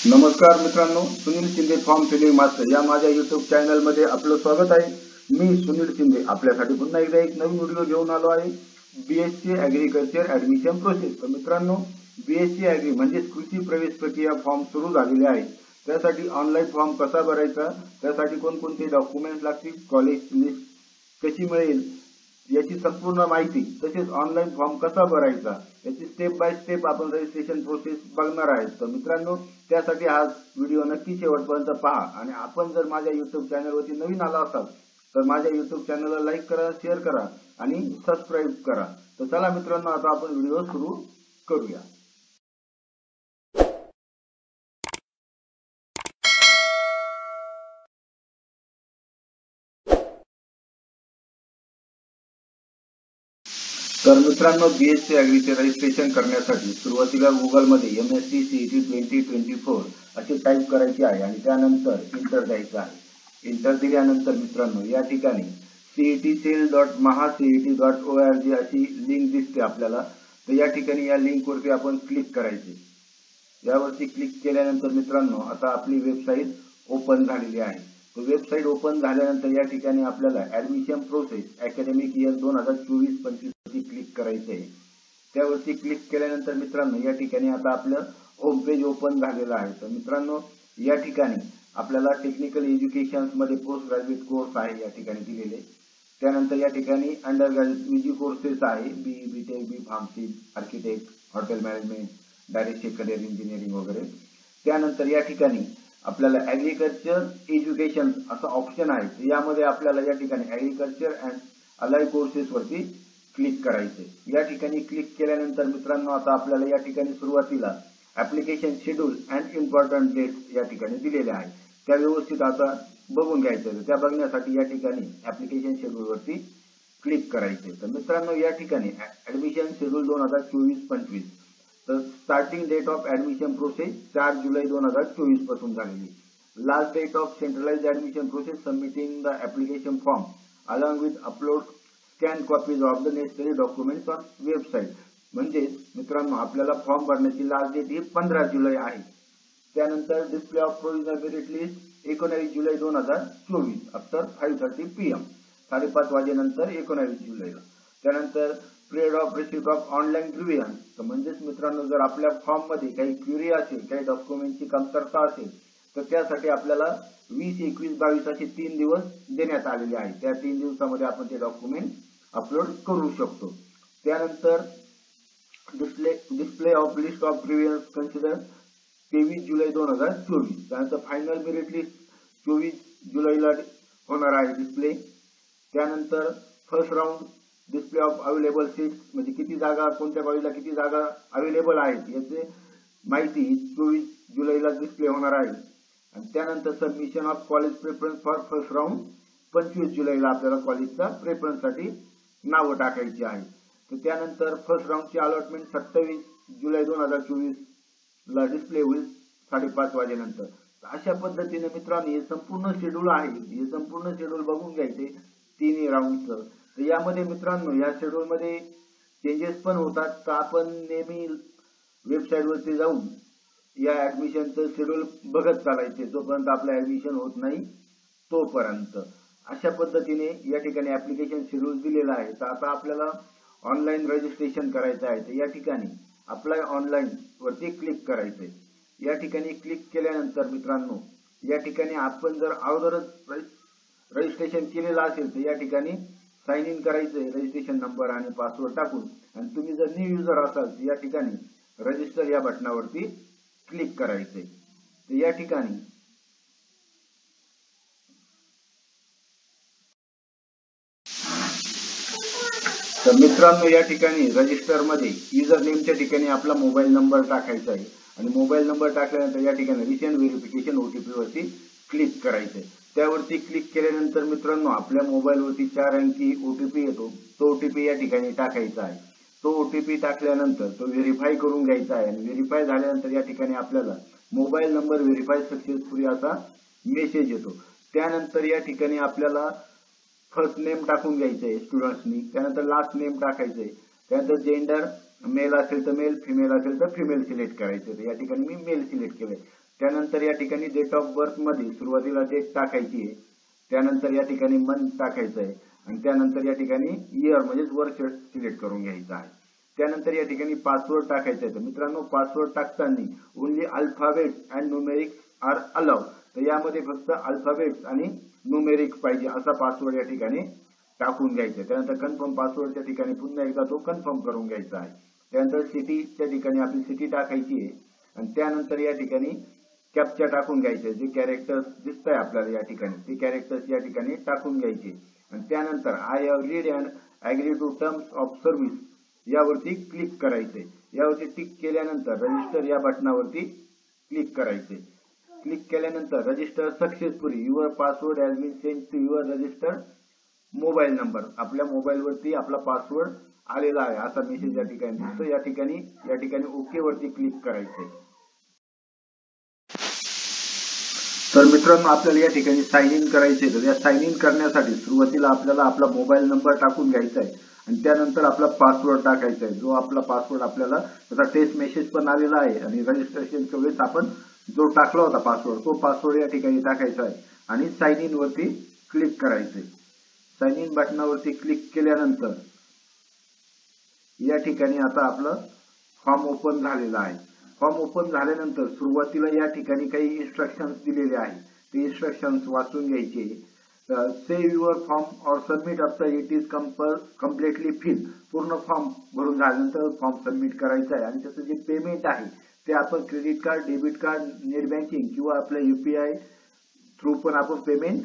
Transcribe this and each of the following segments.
नमस्कार मित्रांनो, Sunil Shinde form filling master या माझ्या YouTube चॅनल मध्ये आपलं स्वागत आहे। मी सुनील शिंदे आपल्यासाठी पुन्हा एकदा एक नवीन व्हिडिओ घेऊन आलो आहे। BSc agriculture admission process. तर मित्रांनो, BSc ऍग्री म्हणजे कृषी प्रवेश प्रक्रिया फॉर्म सुरू झालेले आहे। त्यासाठी ऑनलाईन फॉर्म कसा भरायचा, त्यासाठी कोणकोणते डॉक्युमेंट्स लागतील, कॉलेज लिस्ट कशी मिळेल याची संपूर्ण माहिती, तसेच ऑनलाईन फॉर्म कसा भरायचा याची स्टेप बाय स्टेप आपण रजिस्ट्रेशन प्रोसेस बघणार आहे। तर मित्रांनो, त्यासाठी हा व्हिडिओ नक्की शेवटपर्यंत पहा आणि आपण जर माझ्या YouTube चॅनलवरती नवीन आला असाल तर माझ्या YouTube चॅनलला लाईक करा, शेअर करा आणि सबस्क्राईब करा। तर चला मित्रांनो, आता आपण व्हिडिओ सुरू करूया। तर मित्रांनो, BSc ऍग्रीचे रजिस्ट्रेशन करण्यासाठी सुरुवातीला गुगल मध्ये MSc CET 2024 असे टाईप करायचे आहे आणि त्यानंतर इंटर द्यायचं आहे। इंटर दिल्यानंतर मित्रांनो, या ठिकाणी cetcell.mahacet.org अशी लिंक दिसते आपल्याला। तर या ठिकाणी या लिंकवरती आपण क्लिक करायचे। यावरती क्लिक केल्यानंतर मित्रांनो, आता आपली वेबसाईट ओपन झालेली आहे। तो वेबसाईट ओपन झाल्यानंतर या ठिकाणी आपल्याला ऍडमिशन प्रोसेस अकॅडमिक इयर 2024-25 वरती क्लिक करायचे आहे। त्यावरती क्लिक केल्यानंतर मित्रांनो, या ठिकाणी आता आपलं होम पेज ओपन झालेलं आहे। तर मित्रांनो, या ठिकाणी आपल्याला टेक्निकल एज्युकेशन मध्ये पोस्ट ग्रॅज्युएट कोर्स आहे या ठिकाणी दिलेले। त्यानंतर या ठिकाणी अंडर ग्रॅज्युएट UG कोर्सेस आहे, BE BTech B pharmacy, architect, hotel management, direct secondary engineering वगैरे। त्यानंतर या ठिकाणी आपल्याला ऍग्रीकल्चर एज्युकेशन असं ऑप्शन आहे। यामध्ये आपल्याला या ठिकाणी ऍग्रीकल्चर अँड अलाइड कोर्सेस वरती क्लिक करायचे। या ठिकाणी क्लिक केल्यानंतर मित्रांनो, आता आपल्याला या ठिकाणी सुरुवातीला application schedule and important dates या ठिकाणी दिलेले आहे, त्या व्यवस्थित आता बघून घ्यायचं। त्या बघण्यासाठी या ठिकाणी ऍप्लिकेशन शेड्यूल वरती क्लिक करायचे। तर मित्रांनो, या ठिकाणी ऍडमिशन शेड्यूल 2024-25 तर starting date of admission process 4 जुलै 2024 पासून झालेली। Last date of centralised admission process submitting the application form along with upload scan copies of the necessary documents on website. म्हणजे मित्रांनो, आपल्याला फॉर्म भरण्याची लास्ट डेट ही 15 जुलै आहे। त्यानंतर display of provisional merit list 19 July 2024 after 5:30 PM 5:30 वाजेनंतर 19 जुलैला। त्यानंतर period of receipt of online revision. तर म्हणजेच मित्रांनो, जर आपल्या फॉर्म मध्ये काही क्वेरी असेल, काही डॉक्युमेंटची कमतरता असेल तर त्यासाठी आपल्याला 20, 21, 22 असे 3 दिवस देण्यात आलेले आहेत। त्या 3 दिवसामध्ये आपण ते डॉक्युमेंट अपलोड करू शकतो। त्यानंतर display of list of previous consider 23 जुलै 2024। त्यानंतर फायनल मेरिट लिस्ट 24 जुलैला होणार आहे डिस्प्ले। त्यानंतर first round display of available seats, म्हणजे किती जागा, कोणत्या कॉलेजला किती जागा अवेलेबल आहेत याची माहिती 24 जुलैला डिस्प्ले होणार आहे। आणि त्यानंतर submission of college preference for first round 25 जुलैला आपल्याला कॉलेजचा प्रेफरन्ससाठी नावं टाकायची आहे। तर त्यानंतर फर्स्ट राऊंडची अलॉटमेंट 27 जुलै 2024 ला डिस्प्ले होईल 5:30 वाजेनंतर। अशा पद्धतीने मित्रांनो, हे संपूर्ण शेड्यूल आहे। हे संपूर्ण शेड्यूल बघून घ्यायचे तिन्ही राऊंडचं। तर यामध्ये मित्रांनो, या शेड्यूल मध्ये चेंजेस पण होतात। तर आपण नेहमी वेबसाईट वरती जाऊन या ऍडमिशनचं शेड्यूल बघत चालायचे जोपर्यंत आपलं ऍडमिशन होत नाही तोपर्यंत। अशा पद्धतीने या ठिकाणी ऍप्लिकेशन शेड्यूल दिलेला आहे। तर आता आपल्याला ऑनलाईन रजिस्ट्रेशन करायचं आहे। तर या ठिकाणी अप्लाय ऑनलाईन वरती क्लिक करायचंय। या ठिकाणी क्लिक केल्यानंतर मित्रांनो, या ठिकाणी आपण जर अगोदरच रजिस्ट्रेशन केलेलं असेल तर या ठिकाणी साइन इन करायचंय रजिस्ट्रेशन नंबर आणि पासवर्ड टाकून। आणि तुम्ही जर न्यू युजर असाल तर या ठिकाणी रजिस्टर या बटनावरती क्लिक करायचंय। तर या ठिकाणी तर मित्रांनो, या ठिकाणी रजिस्टर मध्ये युजर नेमच्या ठिकाणी आपला मोबाईल नंबर टाकायचा आहे आणि मोबाईल नंबर टाकल्यानंतर या ठिकाणी रिसेंट व्हेरिफिकेशन OTP वरती क्लिक करायचंय। त्यावरती क्लिक केल्यानंतर मित्रांनो, आपल्या मोबाईल वरती 4 अंकी OTP येतो। तो OTP या ठिकाणी टाकायचा आहे। तो OTP टाकल्यानंतर तो व्हेरीफाय करून घ्यायचा आहे आणि व्हेरीफाय झाल्यानंतर या ठिकाणी आपल्याला मोबाईल नंबर व्हेरीफाय सक्सेसफुली असा मेसेज येतो। त्यानंतर या ठिकाणी आपल्याला फर्स्ट नेम टाकून घ्यायचंय स्टुडंट्सनी, त्यानंतर लास्ट नेम टाकायचंय, त्यानंतर जेंडर मेल असेल तर मेल, फिमेल असेल तर फिमेल सिलेक्ट करायचं। तर या ठिकाणी मी मेल सिलेक्ट केलंय। त्यानंतर या ठिकाणी डेट ऑफ बर्थ मध्ये सुरुवातीला डेट टाकायची आहे, त्यानंतर या ठिकाणी मंथ टाकायचं आहे आणि त्यानंतर या ठिकाणी इयर म्हणजेच वर्ष सिलेक्ट करून घ्यायचं आहे. त्यानंतर या ठिकाणी पासवर्ड टाकायचा आहे. तर मित्रांनो पासवर्ड टाकताना only alphabets and numerics are allowed. तर यामध्ये फक्त अल्फाबेट्स आणि न्यूमेरिक्स पाहिजे असा पासवर्ड या ठिकाणी टाकून घ्यायचा. त्यानंतर कन्फर्म पासवर्डच्या ठिकाणी पुन्हा एकदा तो कन्फर्म करून घ्यायचा आहे. त्यानंतर सिटीच्या ठिकाणी आपली सिटी टाकायची आहे आणि त्यानंतर या ठिकाणी कॅप्चा टाकून घ्यायचे. जे कॅरेक्टर्स दिसत आहे आपल्याला या ठिकाणी ते कॅरेक्टर्स या ठिकाणी टाकून घ्यायचे आणि त्यानंतर I have read and agree to terms of service यावरती क्लिक करायचे. यावरती टिक केल्यानंतर रजिस्टर या बटनावरती क्लिक करायचे. क्लिक केल्यानंतर register successfully, your password has been send to your registered mobile number. आपल्या मोबाईल वरती आपला पासवर्ड आलेला आहे असा मेसेज या ठिकाणी दिसतो. या ठिकाणी ओके वरती क्लिक करायचे. तर मित्रांनो आपल्याला या ठिकाणी साइन इन करायचे. तर या साइन इन करण्यासाठी सुरुवातीला आपल्याला आपला मोबाईल नंबर टाकून घ्यायचा आहे आणि त्यानंतर आपला पासवर्ड टाकायचा आहे. जो आपला पासवर्ड आपल्याला त्याचा टेस्ट मेसेज पण आलेला आहे आणि रजिस्ट्रेशनच्या वेळेस आपण जो टाकला होता पासवर्ड तो पासवर्ड या ठिकाणी टाकायचा आहे आणि साइन इन वरती क्लिक करायचे. साइन इन बटनावरती क्लिक केल्यानंतर या ठिकाणी आता आपलं फॉर्म ओपन झालेला आहे. फॉर्म ओपन झाल्यानंतर सुरुवातीला या ठिकाणी काही इन्स्ट्रक्शन्स दिलेले आहेत. ते इन्स्ट्रक्शन्स वाचून घ्यायचे. सेव्ह युअर फॉर्म और submit after it is completely fill. पूर्ण फॉर्म भरून झाल्यानंतर फॉर्म सबमिट करायचा आहे आणि त्याचं जे पेमेंट आहे ते आपण credit card, debit card, net banking किंवा आपल्या UPI थ्रू पण आपण पेमेंट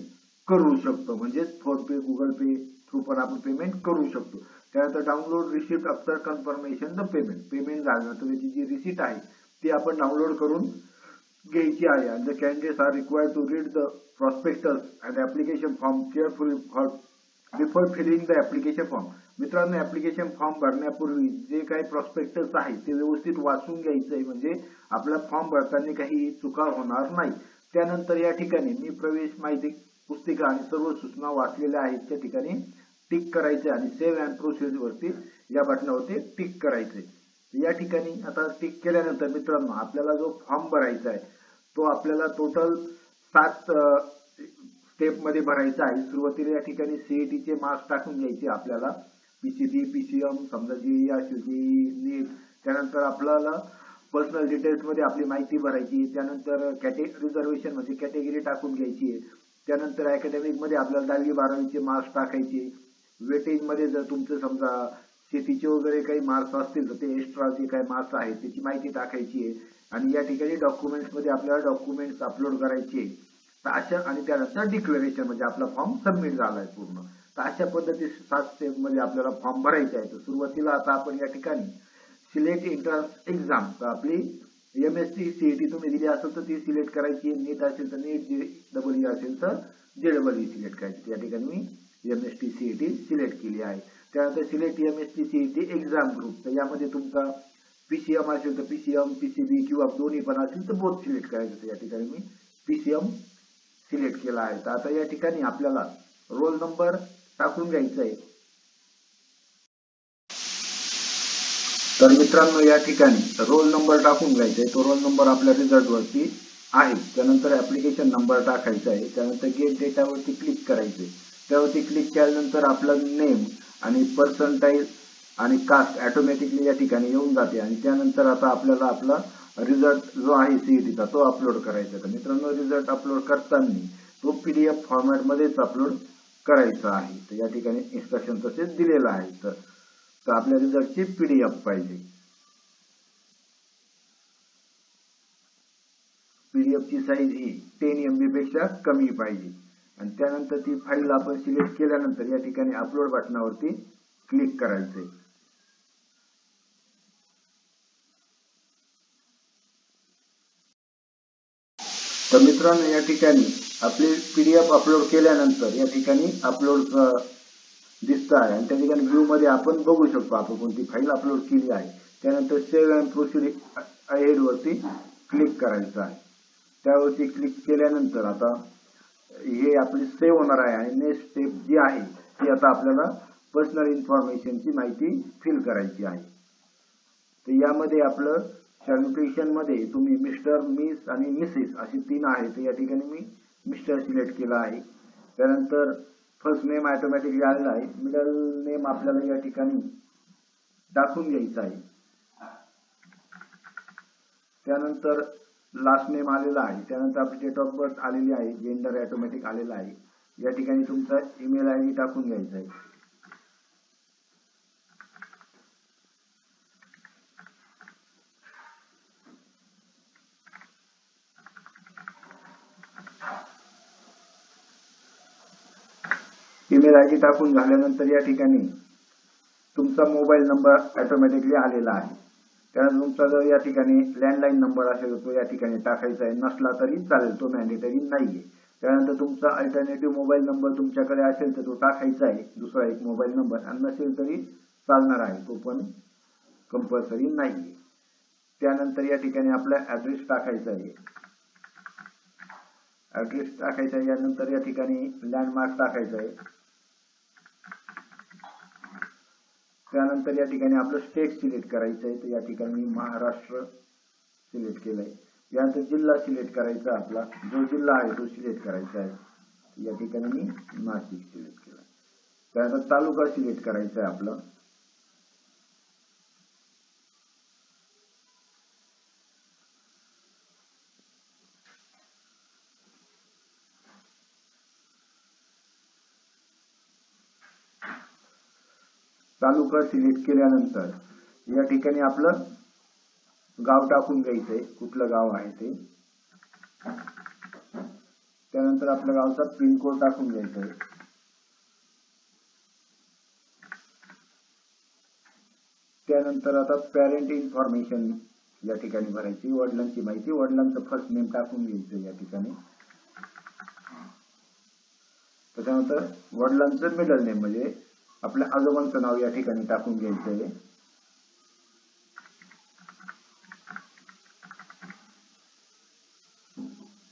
करू शकतो. म्हणजेच फोनपे, गुगल पे थ्रू पण आपण पेमेंट करू शकतो. त्यानंतर download receipt after confirmation the payment. Payment झाल्यानंतर त्याची जी रिसिप्ट आहे ती आपण डाउनलोड करून घ्यायची आहे. आणि the candidates are required to read the prospectus and application form carefully before filling the application form. मित्रांनो ऍप्लिकेशन फॉर्म भरण्यापूर्वी जे काही प्रॉस्पेक्टस आहे ते व्यवस्थित वाचून घ्यायचं आहे. म्हणजे आपला फॉर्म भरताना काही चुका होणार नाही. त्यानंतर या ठिकाणी मी प्रवेश माहिती पुस्तिका आणि सर्व सूचना वाचलेल्या आहेत त्या ठिकाणी टिक करायचे आणि सेव्ह अँड प्रोसीड वरती या बटनावरती टिक करायचे. या ठिकाणी आता टिक केल्यानंतर मित्रांनो आपल्याला जो फॉर्म भरायचा आहे तो आपल्याला टोटल 7 स्टेप मध्ये भरायचा आहे. सुरुवातीला या ठिकाणी CET चे मार्क्स टाकून घ्यायचे आपल्याला. PCB, PCM, समजा JEE असेल, JEE, नीट. त्यानंतर आपल्याला पर्सनल डिटेल्स मध्ये आपली माहिती भरायची. त्यानंतर रिझर्वेशन म्हणजे कॅटेगरी टाकून घ्यायची आहे. त्यानंतर अकॅडमिक मध्ये आपल्याला 10वी 12वीचे मार्क्स टाकायचे. वेटेज मध्ये जर तुमचं समजा शेतीचे वगैरे काही मार्क्स असतील तर ते एक्स्ट्रा जे काही मार्क्स आहेत त्याची माहिती टाकायची आहे. आणि या ठिकाणी डॉक्युमेंट्स मध्ये आपल्याला डॉक्युमेंट्स अपलोड करायचे. तर अशा आणि त्यानंतर डिक्लेरेशन म्हणजे आपला फॉर्म सबमिट झालाय पूर्ण. तर अशा पद्धतीने 7 स्टेप मध्ये आपल्याला फॉर्म भरायचा आहे. तर सुरुवातीला आता आपण या ठिकाणी सिलेक्ट एंट्रन्स एक्झाम. तर आपली MSc CET तुम्ही दिली असेल तर ती सिलेक्ट करायची. नीट असेल तर नीट, JEE असेल तर JEE सिलेक्ट करायची. या ठिकाणी मी MSc CET सिलेक्ट केली आहे. त्यानंतर select MSc CET exam group. तर यामध्ये तुमचा PCM असेल तर PCM, PCB किंवा दोन्ही पण असेल तर बोथ सिलेक्ट करायचं. तर या ठिकाणी मी PCM सिलेक्ट केला आहे. तर आता या ठिकाणी आपल्याला रोल नंबर टाकून घ्यायचा आहे. तर मित्रांनो या ठिकाणी रोल नंबर टाकून घ्यायचा आहे. तो रोल नंबर आपल्या रिझल्ट वरती आहे. त्यानंतर ऍप्लिकेशन नंबर टाकायचा आहे. त्यानंतर गेट डेटा वरती क्लिक करायचे. त्यावरती क्लिक केल्यानंतर आपलं नेम आणि पर्सेंटाइल आणि कास्ट ऑटोमॅटिकली या ठिकाणी येऊन जाते. आणि त्यानंतर आता आपल्याला आपला रिझल्ट जो आहे CETचा तो अपलोड करायचा. तर मित्रांनो रिझल्ट अपलोड करताना तो PDF फॉर्मॅट मध्येच अपलोड करायचा आहे. तर या ठिकाणी इन्स्ट्रक्शन तसेच दिलेलं आहे. तर आपल्या रिझल्टची PDF पाहिजे. PDF ची साईज ही 10 MB पेक्षा कमी पाहिजे. आणि त्यानंतर ती फाईल आपण सिलेक्ट केल्यानंतर या ठिकाणी अपलोड बटनावरती क्लिक करायचे. तर मित्रांनो या ठिकाणी आपली PDF अपलोड केल्यानंतर या ठिकाणी अपलोड दिसत आहे आणि त्या ठिकाणी व्ह्यू मध्ये आपण बघू शकतो आपण कोणती फाईल अपलोड केली आहे. त्यानंतर सेव्ह अँड प्रोसीड अहेड वरती क्लिक करायचं आहे. त्यावरती क्लिक केल्यानंतर आता हे आपली सेव्ह होणार आहे आणि नेक्स्ट स्टेप जी आहे ती आता आपल्याला पर्सनल इन्फॉर्मेशनची माहिती फिल करायची आहे. तर यामध्ये आपलं सॅल्युटेशन मध्ये तुम्ही मिस्टर, मिस आणि मिसेस अशी 3 आहेत. या ठिकाणी मी मिस्टर सिलेक्ट केला आहे. त्यानंतर फर्स्ट नेम ऑटोमॅटिकली आलेला आहे. मिडल नेम आपल्याला या ठिकाणी टाकून घ्यायचा आहे. त्यानंतर लास्ट नेम आलेला आहे. त्यानंतर आपली डेट ऑफ बर्थ आलेली आहे. जेंडर ऑटोमॅटिक आलेला आहे. या ठिकाणी तुमचा ईमेल आयडी टाकून घ्यायचा आहे. ईमेल आयडी टाकून झाल्यानंतर या ठिकाणी तुमचा मोबाईल नंबर ऑटोमॅटिकली आलेला आहे. त्यानंतर तुमचा जर या ठिकाणी लँडलाईन नंबर असेल तो या ठिकाणी टाकायचा आहे. नसला तरी चालेल, तो मॅन्डेटरी नाहीये. त्यानंतर तुमचा अल्टरनेटिव्ह मोबाईल नंबर तुमच्याकडे असेल तर तो टाकायचा आहे, दुसरा एक मोबाईल नंबर, आणि नसेल तरी चालणार आहे, तो पण कंपल्सरी नाहीये. त्यानंतर या ठिकाणी आपला ऍड्रेस टाकायचा आहे. ऍड्रेस टाकायचा आहे. यानंतर या ठिकाणी लँडमार्क टाकायचा आहे. त्यानंतर या ठिकाणी आपलं स्टेट सिलेक्ट करायचं आहे. तर या ठिकाणी मी महाराष्ट्र सिलेक्ट केलंय. यानंतर जिल्हा सिलेक्ट करायचा, आपला जो जिल्हा आहे तो सिलेक्ट करायचा आहे. या ठिकाणी मी नाशिक सिलेक्ट केला. त्यानंतर तालुका सिलेक्ट करायचा आहे आपला. तालुका सिलेक्ट केल्यानंतर या ठिकाणी आपलं गाव टाकून घ्यायचंय, कुठलं गाव आहे ते. त्यानंतर आपल्या गावचा पिनकोड टाकून घ्यायचा आहे. त्यानंतर आता पॅरेंट इन्फॉर्मेशन या ठिकाणी भरायची. वडिलांची माहिती, वडिलांचं फर्स्ट नेम टाकून घ्यायचं या ठिकाणी. त्याच्यानंतर वडिलांचं मिडल नेम म्हणजे आपल्या आजोबांचं नाव या ठिकाणी टाकून घ्यायचं आहे.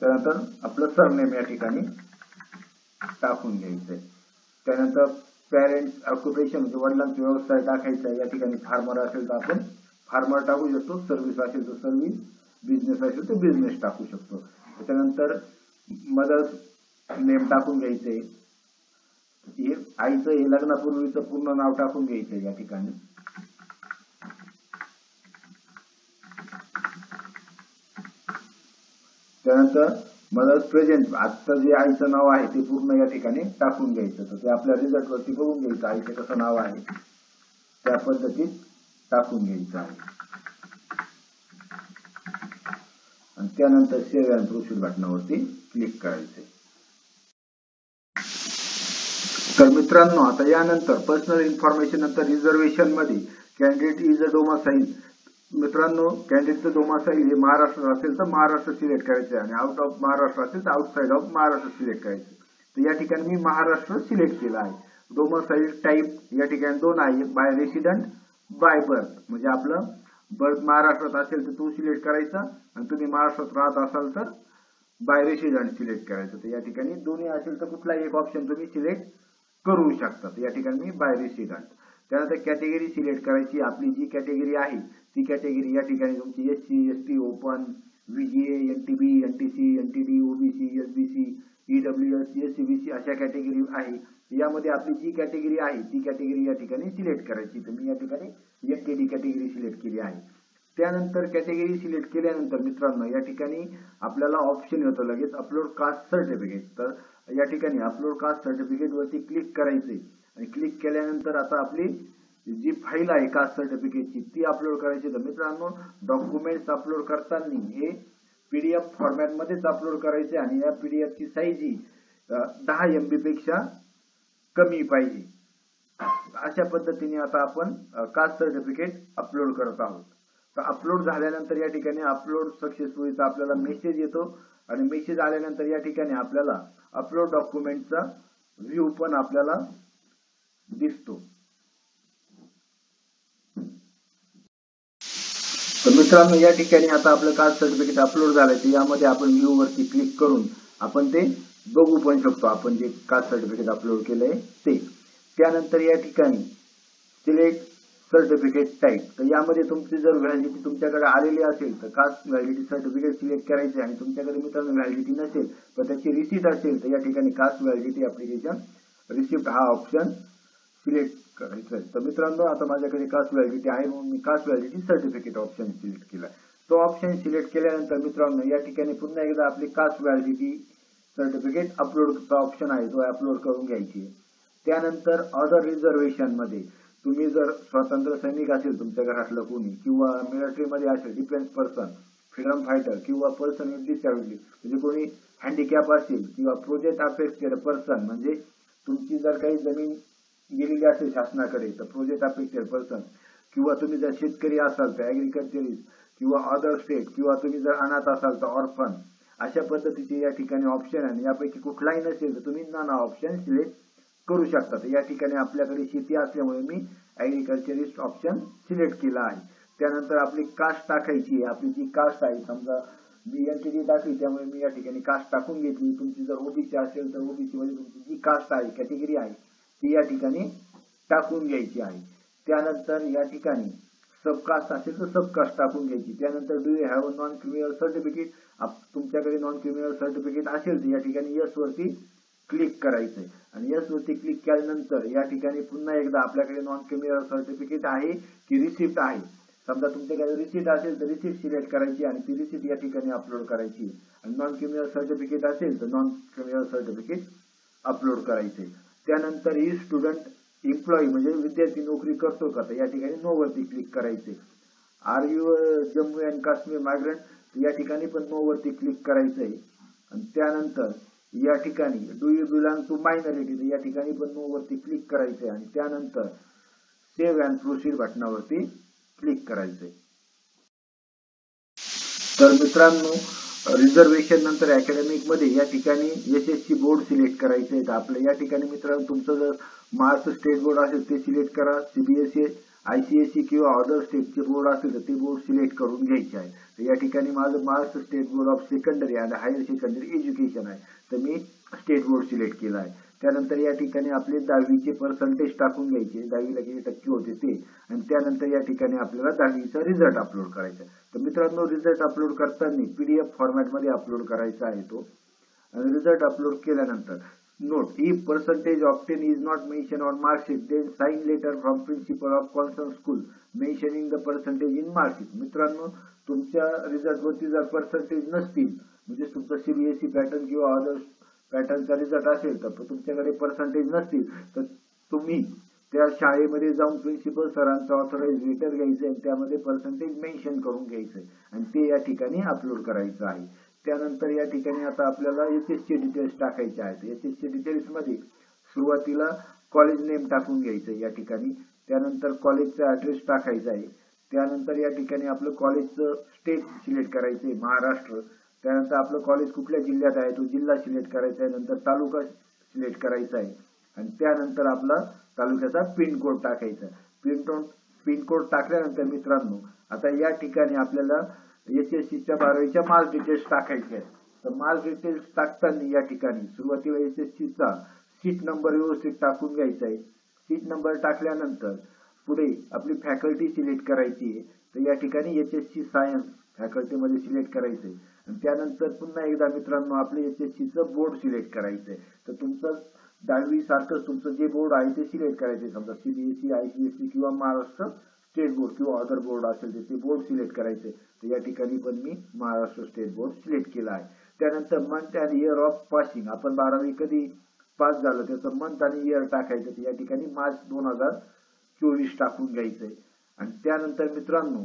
त्यानंतर आपलं सरनेम या ठिकाणी टाकून घ्यायचंय. त्यानंतर पॅरेंट्स ऑक्युपेशन म्हणजे वडिलांचा व्यवसाय टाकायचा आहे. या ठिकाणी फार्मर असेल तर आपण फार्मर टाकू शकतो, सर्व्हिस असेल तर सर्व्हिस, बिझनेस असेल तर बिझनेस टाकू शकतो. त्याच्यानंतर मदर्स नेम टाकून घ्यायचंय. हे आईचं हे लग्नापूर्वीचं पूर्ण नाव टाकून घ्यायचंय या ठिकाणी. त्यानंतर मदर्स प्रेझेंट, आता जे आईचं नाव आहे ते पूर्ण या ठिकाणी टाकून घ्यायचं. तर ते आपल्या रिझल्ट वरती बघून घ्यायचं आईचं कसं नाव आहे त्या पद्धतीत टाकून घ्यायचं आहे. आणि त्यानंतर सेव्ह अँड प्रोसीड बटनावरती क्लिक करायचंय. तर मित्रांनो, आता यानंतर पर्सनल इन्फॉर्मेशन नंतर रिझर्वेशन मध्ये कॅन्डिडेट इज अ डोमासाईल. मित्रांनो, कॅन्डिडेटचं डोमासाईल हे महाराष्ट्र असेल तर महाराष्ट्र सिलेक्ट करायचं आणि आउट ऑफ महाराष्ट्र असेल तर आउटसाइड ऑफ महाराष्ट्र सिलेक्ट करायचं. तर या ठिकाणी मी महाराष्ट्र सिलेक्ट केला आहे. डोमासाईल टाईप या ठिकाणी 2 आहे, बाय रेसिडेंट, बाय बर्थ. म्हणजे आपलं बर्थ महाराष्ट्रात असेल तर तो सिलेक्ट करायचा आणि तुम्ही महाराष्ट्रात राहत असाल तर बाय रेसिडेंट सिलेक्ट करायचं. तर या ठिकाणी दोन्ही असेल तर कुठलाही एक ऑप्शन तुम्ही सिलेक्ट करू शकता. या ठिकाणी मी बाय रेसिडेंट. त्यानंतर कॅटेगरी सिलेक्ट करायची. आपली जी कॅटेगरी आहे ती कॅटेगरी या ठिकाणी तुमची SC, ST, open, VGA, NTB, NTC, NTD, OBC, SBC, EWS, SCBC अशा कॅटेगरी आहे. यामध्ये आपली जी कॅटेगरी आहे ती कॅटेगरी या ठिकाणी सिलेक्ट करायची. तर मी या ठिकाणी NTD कॅटेगरी सिलेक्ट केली आहे. त्यानंतर कॅटेगरी सिलेक्ट केल्यानंतर मित्रांनो या ठिकाणी आपल्याला ऑप्शन येतो लगेच अपलोड कास्ट सर्टिफिकेट. तर या ठिकाणी अपलोड कास्ट सर्टिफिकेट वरती क्लिक करायचे आणि क्लिक केल्यानंतर आता आपली जी फाईल आहे कास्ट सर्टिफिकेटची ती अपलोड करायची. तर मित्रांनो, डॉक्युमेंट्स अपलोड करताना हे PDF फॉर्मॅट मध्येच अपलोड करायचे आणि या PDF ची साईज ही 10 MB पेक्षा कमी पाहिजे. अशा पद्धतीने आता आपण कास्ट सर्टिफिकेट अपलोड करत आहोत. तर अपलोड झाल्यानंतर या ठिकाणी अपलोड सक्सेसफुलीचा आपल्याला मेसेज येतो आणि मेसेज आल्यानंतर या ठिकाणी आपल्याला अपलोड डॉक्युमेंटचा व्ह्यू पण आपल्याला दिसतो. तर मित्रांनो, या ठिकाणी आता आपलं कास्ट सर्टिफिकेट अपलोड झालंय. तर यामध्ये आपण व्ह्यू वरती क्लिक करून आपण ते बघू पण शकतो, आपण जे कास्ट सर्टिफिकेट अपलोड केलंय ते. त्यानंतर या ठिकाणी सिलेक्ट सर्टिफिकेट टाईप. तर यामध्ये तुमची जर व्हॅलिडिटी तुमच्याकडे आलेली असेल तर कास्ट व्हॅलिडिटी सर्टिफिकेट सिलेक्ट करायचे आणि तुमच्याकडे मित्रांनो व्हॅलिडिटी नसेल तर त्याची रिसिट असेल तर या ठिकाणी कास्ट व्हॅलिडिटी ऍप्लिकेशन रिसिप्ट हा ऑप्शन सिलेक्ट करायचा आहे. तर मित्रांनो आता माझ्याकडे कास्ट व्हॅलिडिटी आहे म्हणून मी caste validity certificate option select केला. तो ऑप्शन सिलेक्ट केल्यानंतर मित्रांनो या ठिकाणी पुन्हा एकदा आपली कास्ट व्हॅलिडिटी सर्टिफिकेट अपलोडचा ऑप्शन आहे तो अपलोड करून घ्यायची. त्यानंतर अदर रिझर्वेशन मध्ये तुम्ही जर स्वातंत्र्य सैनिक असेल तुमच्या घरातलं कोणी किंवा मिलिटरीमध्ये असेल डिफेन्स पर्सन, फ्रीडम फायटर किंवा पर्सन विथ डिसॅबिलिटी म्हणजे कोणी हँडिकॅप असेल किंवा प्रोजेक्ट अफेक्टेड पर्सन म्हणजे तुमची जर काही जमीन गेलेली असेल शासनाकडे तर प्रोजेक्ट अफेक्टेड पर्सन किंवा तुम्ही जर शेतकरी असाल तर ऍग्रिकल्चरिस्ट किंवा अदर स्टेट किंवा तुम्ही जर अनाथ असाल तर ऑर्फन अशा पद्धतीचे या ठिकाणी ऑप्शन आणि यापैकी कुठलाही नसेल तर तुम्ही नॉन ऑप्शन सिलेक्ट करू शकता. तर या ठिकाणी आपल्याकडे शेती असल्यामुळे मी ऍग्रिकल्चरिस्ट ऑप्शन सिलेक्ट केला आहे. त्यानंतर आपली कास्ट टाकायची आहे. आपली जी कास्ट आहे समजा मी एनटीटी टाकली त्यामुळे मी या ठिकाणी कास्ट टाकून घेतली. तुमची जर ओबीसी असेल तर ओबीसी मध्ये तुमची जी कास्ट आहे कॅटेगरी आहे ती या ठिकाणी टाकून घ्यायची आहे. त्यानंतर या ठिकाणी सबकास्ट असेल तर सबकास्ट टाकून घ्यायची. त्यानंतर do you have non criminal certificate, तुमच्याकडे नॉन क्रिमिनल सर्टिफिकेट असेल तर या ठिकाणी यस वरती क्लिक करायचंय आणि यस वरती क्लिक केल्यानंतर या ठिकाणी पुन्हा एकदा आपल्याकडे नॉन क्रिमिनल सर्टिफिकेट आहे की रिसिप्ट आहे. समजा तुमच्याकडे रिसिप्ट असेल तर रिसिप्ट सिलेक्ट करायची आणि ती रिसिप्ट या ठिकाणी अपलोड करायची आणि नॉन क्रिमिनल सर्टिफिकेट असेल तर नॉन क्रिमिनल सर्टिफिकेट अपलोड करायचे. त्यानंतर ही स्टुडंट एम्प्लॉई म्हणजे विद्यार्थी नोकरी करतो का तर या ठिकाणी नो वरती क्लिक करायचे. Are you Jammu and Kashmir migrant या ठिकाणी पण नो वरती क्लिक करायचंय आणि त्यानंतर या ठिकाणी do you belong to minority या ठिकाणी पण नो वरती क्लिक करायचंय आणि त्यानंतर सेव्ह अँड प्रोसीड बटनावरती क्लिक करायचंय. तर मित्रांनो रिझर्वेशन नंतर अकॅडमिक मध्ये या ठिकाणी एसएससी बोर्ड सिलेक्ट करायचे आहे. आपल्या या ठिकाणी मित्रांनो तुमचं जर महाराष्ट्र स्टेट बोर्ड असेल ते सिलेक्ट करा. सीबीएसई आयसीएसई किंवा अदर स्टेटचे बोर्ड असेल तर ते बोर्ड सिलेक्ट करून घ्यायचे आहे. तर या ठिकाणी माझं Maharashtra state board of secondary आणि हायर सेकंडरी एज्युकेशन आहे तर मी स्टेट बोर्ड सिलेक्ट केला आहे. त्यानंतर या ठिकाणी आपले 10वीचे पर्सेंटेज टाकून घ्यायचे, 10वीला किती टक्के होते ते आणि त्यानंतर या ठिकाणी आपल्याला 10वीचा रिझल्ट अपलोड करायचा. तर मित्रांनो रिझल्ट अपलोड करताना पीडीएफ फॉर्मॅटमध्ये अपलोड करायचा आहे तो आणि रिझल्ट अपलोड केल्यानंतर नोट ही percentage obtain is not mention on marksheet then sign letter from principal of concern school mentioning the percentage in marksheet. मित्रांनो तुमच्या रिझल्ट वरती जर पर्सेंटेज नसतील म्हणजे तुमचा सीबीएसई पॅटर्न किंवा अदर पॅटर्नचा रिझल्ट असेल तर तुमच्याकडे पर्सेंटेज नसतील तर तुम्ही त्या शाळेमध्ये जाऊन प्रिन्सिपल सरांचा ऑथराइज लेटर घ्यायचं आणि त्यामध्ये पर्सेंटेज मेन्शन करून घ्यायचंय आणि ते या ठिकाणी अपलोड करायचं आहे. त्यानंतर या ठिकाणी आता आपल्याला एचएसचे डिटेल्स टाकायचे आहेत. एचएसचे डिटेल्स मध्ये सुरुवातीला कॉलेज नेम टाकून घ्यायचं या ठिकाणी. त्यानंतर कॉलेजचा ऍड्रेस टाकायचा आहे. त्यानंतर या ठिकाणी आपलं कॉलेजचं स्टेट सिलेक्ट करायचंय महाराष्ट्र. त्यानंतर आपलं कॉलेज कुठल्या जिल्ह्यात आहे तो जिल्हा सिलेक्ट करायचा आहे. नंतर तालुका सिलेक्ट करायचा आहे आणि त्यानंतर आपला तालुक्याचा पिनकोड टाकायचा. पिनकोड टाकल्यानंतर मित्रांनो आता या ठिकाणी आपल्याला एसएससीच्या 12वीच्या मार्क्स डिटेल्स टाकायचे आहेत. तर मार्क्स डिटेल्स टाकताना या ठिकाणी सुरुवातीला एसएससीचा सीट नंबर व्यवस्थित टाकून घ्यायचा आहे. सीट नंबर टाकल्यानंतर पुढे आपली फॅकल्टी सिलेक्ट करायची आहे. तर या ठिकाणी एचएससी सायन्स फॅकल्टी मध्ये सिलेक्ट करायचंय आणि त्यानंतर पुन्हा एकदा मित्रांनो आपले एसएससीचं बोर्ड सिलेक्ट करायचंय. तर तुमचं 10वी सारखं तुमचं जे बोर्ड आहे ते सिलेक्ट करायचे. समजा सीबीएसई आयसीएसई किंवा महाराष्ट्र स्टेट बोर्ड किंवा अदर बोर्ड असेल ते बोर्ड सिलेक्ट करायचे. तर या ठिकाणी पण मी महाराष्ट्र स्टेट बोर्ड सिलेक्ट केला आहे. त्यानंतर month and year of passing आपण 12वी कधी पास झालं त्याचं मंथ आणि इयर टाकायचं. तर या ठिकाणी मार्च 2024 टाकून घ्यायचंय आणि त्यानंतर मित्रांनो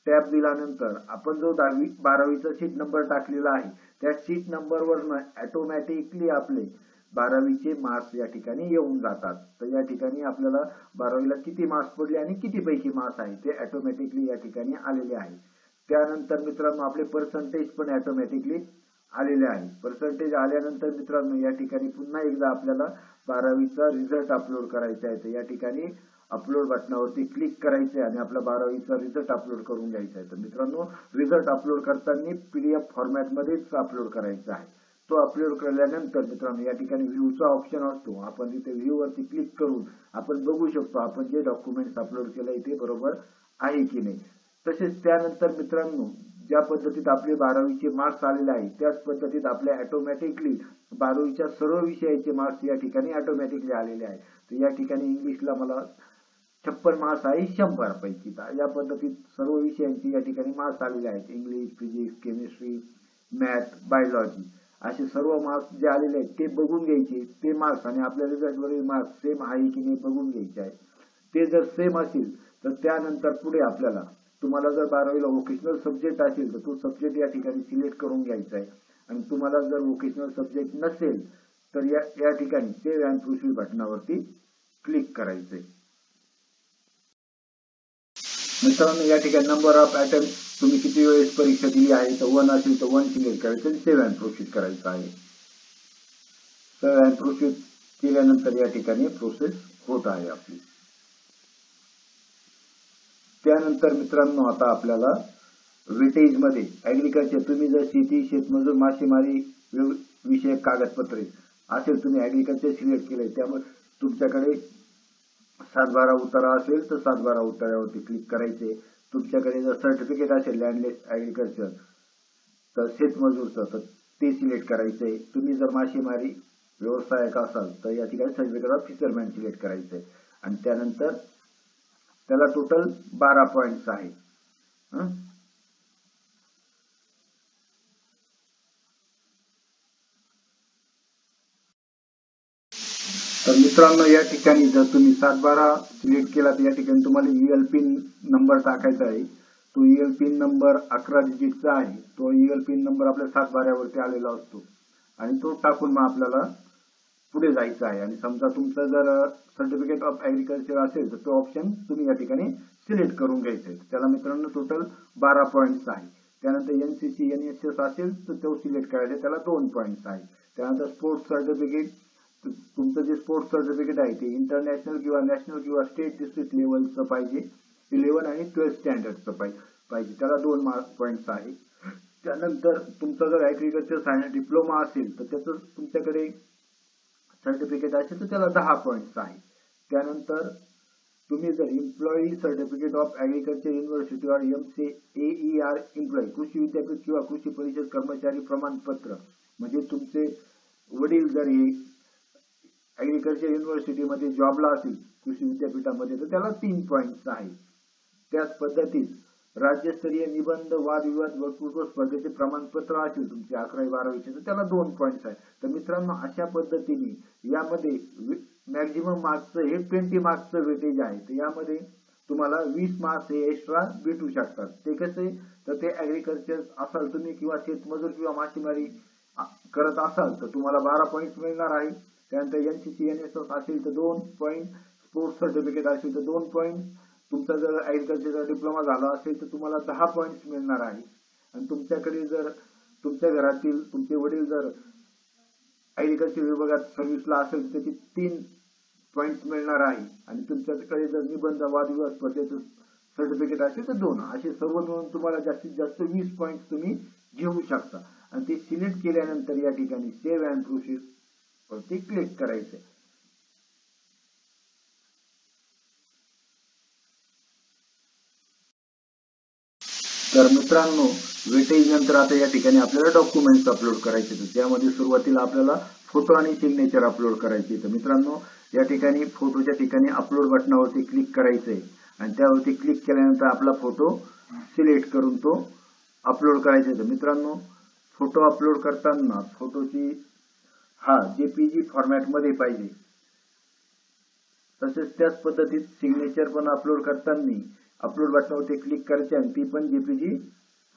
टॅब दिल्यानंतर आपण जो 12वीचा सीट नंबर टाकलेला आहे त्या सीट नंबर वरनं ऑटोमॅटिकली आपले 12वीचे मार्क्स या ठिकाणी येऊन जातात. तर या ठिकाणी आपल्याला 12वीला किती मार्क्स पडले आणि किती पैकी मार्क्स आहे ते ऑटोमॅटिकली या ठिकाणी आलेले आहे. त्यानंतर मित्रांनो आपले पर्सेंटेज पण ऑटोमॅटिकली आलेले आहे. पर्सेंटेज आल्यानंतर मित्रांनो या ठिकाणी पुन्हा एकदा आपल्याला 12वीचा रिझल्ट अपलोड करायचा आहे. तर या ठिकाणी अपलोड बटनावरती क्लिक करायचे आणि आपला 12वीचा रिझल्ट अपलोड करून घ्यायचा आहे. तर मित्रांनो रिझल्ट अपलोड करताना पीडीएफ फॉर्मॅट मध्येच अपलोड करायचा आहे. तो अपलोड केल्यानंतर मित्रांनो या ठिकाणी व्ह्यूचा ऑप्शन असतो. आपण इथे व्ह्यू वरती क्लिक करून आपण बघू शकतो आपण जे डॉक्युमेंट्स अपलोड केलंय ते बरोबर आहे की नाही. तसेच त्यानंतर मित्रांनो ज्या पद्धतीत आपले 12वीचे मार्क्स आलेले आहे त्याच पद्धतीत आपल्या ऑटोमॅटिकली 12वीच्या सर्व विषयाचे मार्क्स या ठिकाणी ऑटोमॅटिकली आलेले आहे. तर या ठिकाणी इंग्लिशला मला 56 मार्क्स आहे 100 पैकी. या पद्धतीत सर्व विषयांचे या ठिकाणी मार्क्स आलेले आहेत. English, physics, chemistry, math, biology असे सर्व मार्क्स जे आलेले आहेत ते बघून घ्यायचे. ते मार्क्स आणि आपल्या रिझल्टवरील मार्क्स सेम आहे की नाही बघून घ्यायचे आहे. ते जर सेम असेल तर त्यानंतर पुढे आपल्याला तुम्हाला जर 12वीला व्होकेशनल सब्जेक्ट असेल तर तो सब्जेक्ट या ठिकाणी सिलेक्ट करून घ्यायचा आहे. आणि तुम्हाला जर व्होकेशनल सब्जेक्ट नसेल तर या ठिकाणी सेव्ह अँड प्रोसीड बटनावरती क्लिक करायचंय. मित्रांनो या ठिकाणी नंबर ऑफ अटेम्प्ट तुम्ही किती वेळेस परीक्षा दिली आहे तर 1 असेल तर 1 सिलेक्ट करायचं आणि सेव्ह अँड प्रोसीड करायचं आहे. सेव्ह अँड प्रोसीड केल्यानंतर या ठिकाणी प्रोसेस होत आहे आपली. त्यानंतर मित्रांनो आता आपल्याला वेटेज मध्ये ऍग्रिकल्चर तुम्ही जर शेती, शेतमजूर, मासेमारी विषयक कागदपत्रे असेल तुम्ही ऍग्रिकल्चर सिलेक्ट केले त्यामुळे तुमच्याकडे 7/12 उतारा असेल तर 7/12 उतार्यावरती क्लिक करायचे. तुमच्याकडे जर सर्टिफिकेट असेल लँडलेस ऍग्रिकल्चर तर शेतमजूरचं तर ते सिलेक्ट करायचंय. तुम्ही जर मासेमारी व्यवसायक असाल तर या ठिकाणी सर्टिफिकेट ऑफ फिशरमॅन सिलेक्ट करायचंय. आणि त्यानंतर त्याला टोटल 12 पॉइंट्स आहे. तर मित्रांनो या ठिकाणी जर तुम्ही 7/12 सिलेक्ट केला तर या ठिकाणी तुम्हाला ईएल पिन नंबर टाकायचा आहे. तो ईएल पिन नंबर 11 डिजिटचा आहे. तो ईएल पिन नंबर आपल्या 7/12 वरती आलेला असतो आणि तो टाकून मग आपल्याला पुढे जायचं आहे. आणि समजा तुमचं जर सर्टिफिकेट ऑफ ऍग्रिकल्चर असेल तर तो ऑप्शन तुम्ही या ठिकाणी सिलेक्ट करून घ्यायचा. त्याला मित्रांनो टोटल 12 पॉइंट्स आहे. त्यानंतर एनसीसी, एनएसएस असेल तर तो सिलेक्ट करायचा त्याला 2 पॉइंट्स आहे. त्यानंतर स्पोर्ट्स सर्टिफिकेट तुमचं जे स्पोर्ट्स सर्टिफिकेट आहे ते इंटरनॅशनल किंवा नॅशनल किंवा स्टेट डिस्ट्रिक्ट लेवलचं पाहिजे. 11 आणि 12 स्टँडर्डचं पाहिजे त्याला 2 पॉइंट्स आहे. त्यानंतर तुमचा जर ऍग्रिकल्चर सायन्स डिप्लोमा असेल तर त्याचं तुमच्याकडे सर्टिफिकेट असेल तर त्याला 10 पॉइंट्स आहे. त्यानंतर तुम्ही जर employee certificate of agriculture university और MCAER एम्प्लॉई कृषी विद्यापीठ किंवा कृषी परिषद कर्मचारी प्रमाणपत्र म्हणजे तुमचे वडील जर हे ऍग्रिकल्चर युनिव्हर्सिटीमध्ये जॉबला असेल कृषी विद्यापीठामध्ये तर त्याला 3 पॉइंट्स आहे. त्याच पद्धतीत राज्यस्तरीय निबंध वादविवाद वक्तृत्व स्पर्धेचे प्रमाणपत्र असेल तुमचे 11वी 12वीचे तर त्याला 2 पॉइंट्स आहे. तर मित्रांनो अशा पद्धतीने यामध्ये मॅक्झिमम मार्क्सचं हे 20 मार्क्सचं वेटेज आहे. तर यामध्ये तुम्हाला 20 मार्क्स हे एक्स्ट्रा भेटू शकतात. ते कसे तर ते ऍग्रिकल्चर असाल तुम्ही किंवा शेतमजूर किंवा मासेमारी करत असाल तर तुम्हाला 12 पॉइंट्स मिळणार आहे. त्यानंतर एनसीसी, एनएसएस असेल तर 2 पॉइंट, स्पोर्ट्स सर्टिफिकेट असेल तर 2 पॉइंट, तुमचा जर ऍग्रिकल्चरचा डिप्लोमा झाला असेल तर तुम्हाला 10 पॉइंट्स मिळणार आहे. आणि तुमच्याकडे जर तुमच्या घरातील तुमचे वडील जर ऍग्रिकल्चर विभागात सर्व्हिसला असेल तर त्याची 3 पॉइंट्स मिळणार आहे. आणि तुमच्याकडे जर निबंध वादविवाद स्पर्धेचं सर्टिफिकेट असेल तर 2. असे सर्व मिळून तुम्हाला जास्तीत जास्त 20 पॉइंट्स तुम्ही घेऊ शकता. आणि ते सिलेक्ट केल्यानंतर या ठिकाणी सेव्ह अँड प्रोसीड वरती क्लिक करायचं. तर मित्रांनो वेटेज नंतर आता या ठिकाणी आपल्याला डॉक्युमेंट्स अपलोड करायचे. तर त्यामध्ये सुरुवातीला आपल्याला फोटो आणि सिग्नेचर अपलोड करायचे. तर मित्रांनो या ठिकाणी फोटोच्या ठिकाणी अपलोड बटनावरती क्लिक करायचंय आणि त्यावरती क्लिक केल्यानंतर आपला फोटो सिलेक्ट करून तो अपलोड करायचा. तर मित्रांनो फोटो अपलोड करताना फोटोची JPG फॉर्मॅट मध्ये पाहिजे. तसेच त्याच पद्धतीत सिग्नेचर पण अपलोड करताना अपलोड बटनावरती क्लिक करायचे आणि ती पण JPG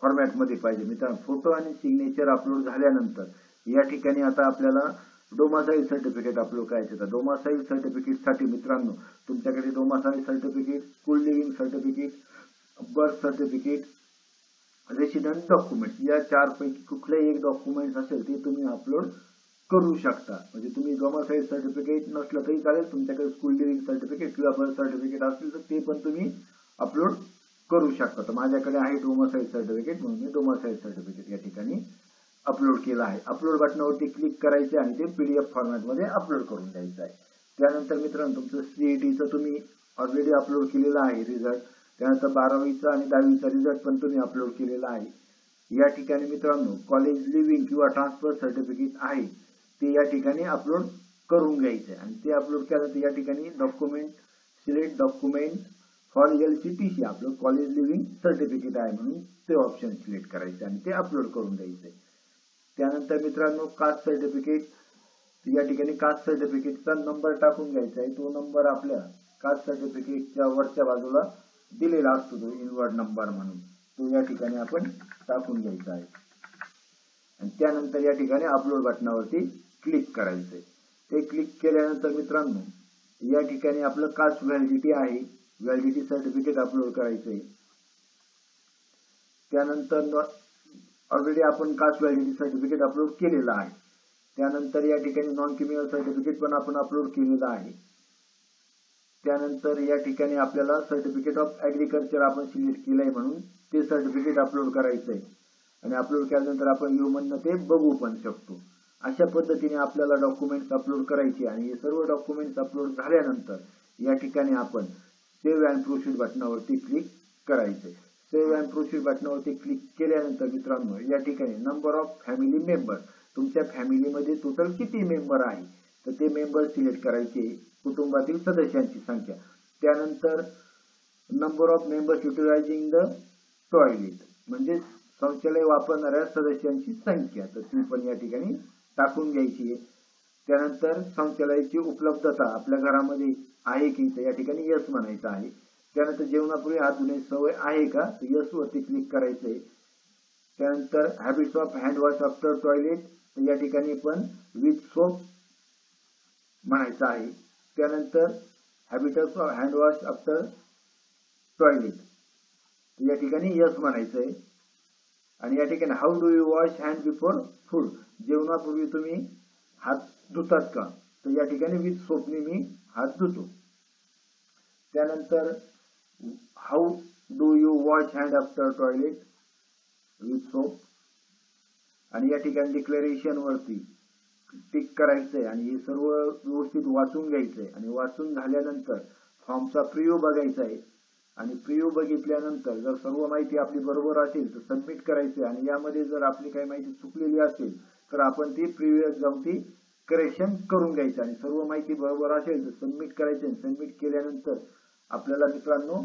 फॉर्मॅट मध्ये पाहिजे. मित्रांनो फोटो आणि सिग्नेचर अपलोड झाल्यानंतर या ठिकाणी आता आपल्याला डोमासाईल सर्टिफिकेट अपलोड करायचे. तर डोमासाईल सर्टिफिकेट साठी मित्रांनो तुमच्याकडे domicile certificate, school living certificate, birth certificate, resident document या 4 पैकी कुठलेही एक डॉक्युमेंट असेल ते तुम्ही अपलोड करू शकता. म्हणजे तुम्ही डोमासाईल सर्टिफिकेट नसलं तरी चालेल, तुमच्याकडे स्कूल लिव्हिंग सर्टिफिकेट किंवा बर्थ सर्टिफिकेट असेल तर ते पण तुम्ही अपलोड करू शकता. तर माझ्याकडे आहे डोमासाईल सर्टिफिकेट म्हणून मी डोमासाईल सर्टिफिकेट या ठिकाणी अपलोड केला आहे. अपलोड बटनावरती क्लिक करायचे आणि ते PDF फॉर्मॅटमध्ये अपलोड करून द्यायचं आहे. त्यानंतर मित्रांनो तुमचं CETचं तुम्ही ऑलरेडी अपलोड केलेला आहे रिझल्ट. त्यानंतर 12वीचा आणि 10वीचा रिझल्ट पण तुम्ही अपलोड केलेला आहे. या ठिकाणी मित्रांनो कॉलेज लिव्हिंग किंवा ट्रान्सफर सर्टिफिकेट आहे ते या ठिकाणी अपलोड करून घ्यायचे आणि ते अपलोड केल्यानंतर या ठिकाणी document select document for LCTC आपलं कॉलेज लिव्हिंग सर्टिफिकेट आहे म्हणून ते ऑप्शन सिलेक्ट करायचे आणि ते अपलोड करून द्यायचे. त्यानंतर मित्रांनो कास्ट सर्टिफिकेट या ठिकाणी कास्ट सर्टिफिकेटचा नंबर टाकून घ्यायचा आहे. तो नंबर आपल्या कास्ट सर्टिफिकेटच्या वरच्या बाजूला दिलेला असतो तो इनवर्ड नंबर म्हणून तो या ठिकाणी आपण टाकून घ्यायचा आहे आणि त्यानंतर या ठिकाणी अपलोड बटनावरती क्लिक करायचंय. ते क्लिक केल्यानंतर मित्रांनो या ठिकाणी आपलं कास्ट व्हॅलिडिटी आहे व्हॅलिडिटी सर्टिफिकेट अपलोड करायचंय. त्यानंतर ऑलरेडी आपण कास्ट व्हॅलिडिटी सर्टिफिकेट अपलोड केलेलं आहे. त्यानंतर या ठिकाणी नॉन क्रिमिनल सर्टिफिकेट पण आपण अपलोड केलेलं आहे. त्यानंतर या ठिकाणी आपल्याला सर्टिफिकेट ऑफ ऍग्रिकल्चर आपण सिलेक्ट केलंय म्हणून ते सर्टिफिकेट अपलोड करायचंय आणि अपलोड केल्यानंतर आपण व्ह्यू मधनं ते बघू पण शकतो. अशा पद्धतीने आपल्याला डॉक्युमेंट्स अपलोड करायचे आणि हे सर्व डॉक्युमेंट्स अपलोड झाल्यानंतर या ठिकाणी आपण सेव्ह अँड प्रोसीड बटनावरती क्लिक करायचे. सेव्ह अँड प्रोसीड बटनावरती क्लिक केल्यानंतर मित्रांनो या ठिकाणी नंबर ऑफ फॅमिली मेंबर तुमच्या फॅमिलीमध्ये टोटल किती मेंबर आहे तर ते मेंबर सिलेक्ट करायचे कुटुंबातील सदस्यांची संख्या. त्यानंतर number of members utilising the toilet म्हणजे शौचालय वापरणाऱ्या सदस्यांची संख्या तर ती पण या ठिकाणी टाकून घ्यायची आहे. त्यानंतर शौचालयाची उपलब्धता आपल्या घरामध्ये आहे की तर या ठिकाणी यस म्हणायचं आहे. त्यानंतर जेवणापूर्वी हात धुण्याची सवय आहे का तर यस वरती क्लिक करायचंय. त्यानंतर habits of hand wash after toilet तर या ठिकाणी पण विथ सोप म्हणायचं आहे. त्यानंतर habits of hand wash after toilet या ठिकाणी यस म्हणायचंय आणि या ठिकाणी how do you wash hand before food जेवणापूर्वी तुम्ही हात धुतात का तर या ठिकाणी विथ सोपने मी हात धुतो. त्यानंतर how do you wash hand after toilet with soap आणि या ठिकाणी डिक्लेरेशन वरती टिक करायचंय आणि हे सर्व व्यवस्थित वाचून घ्यायचंय आणि वाचून झाल्यानंतर फॉर्मचा प्रिव्ह्यू बघायचा आहे आणि प्रिव्ह्यू बघितल्यानंतर जर सर्व माहिती आपली बरोबर असेल तर सबमिट करायचे आणि यामध्ये जर आपली काही माहिती चुकलेली असेल तर आपण ती प्रिव्ह्यू जाऊन ती करेक्शन करून घ्यायचं आणि सर्व माहिती बरोबर असेल तर सबमिट करायचे आणि सबमिट केल्यानंतर आपल्याला मित्रांनो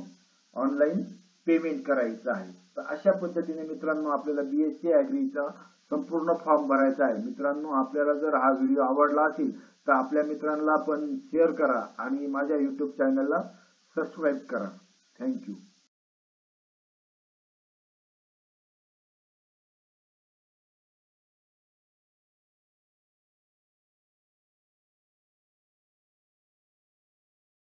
ऑनलाईन पेमेंट करायचं आहे. तर अशा पद्धतीने मित्रांनो आपल्याला BSc ऍग्रीचा संपूर्ण फॉर्म भरायचा आहे. मित्रांनो आपल्याला जर हा व्हिडिओ आवडला असेल तर आपल्या मित्रांना पण शेअर करा आणि माझ्या YouTube चॅनलला सबस्क्राईब करा. थँक्यू.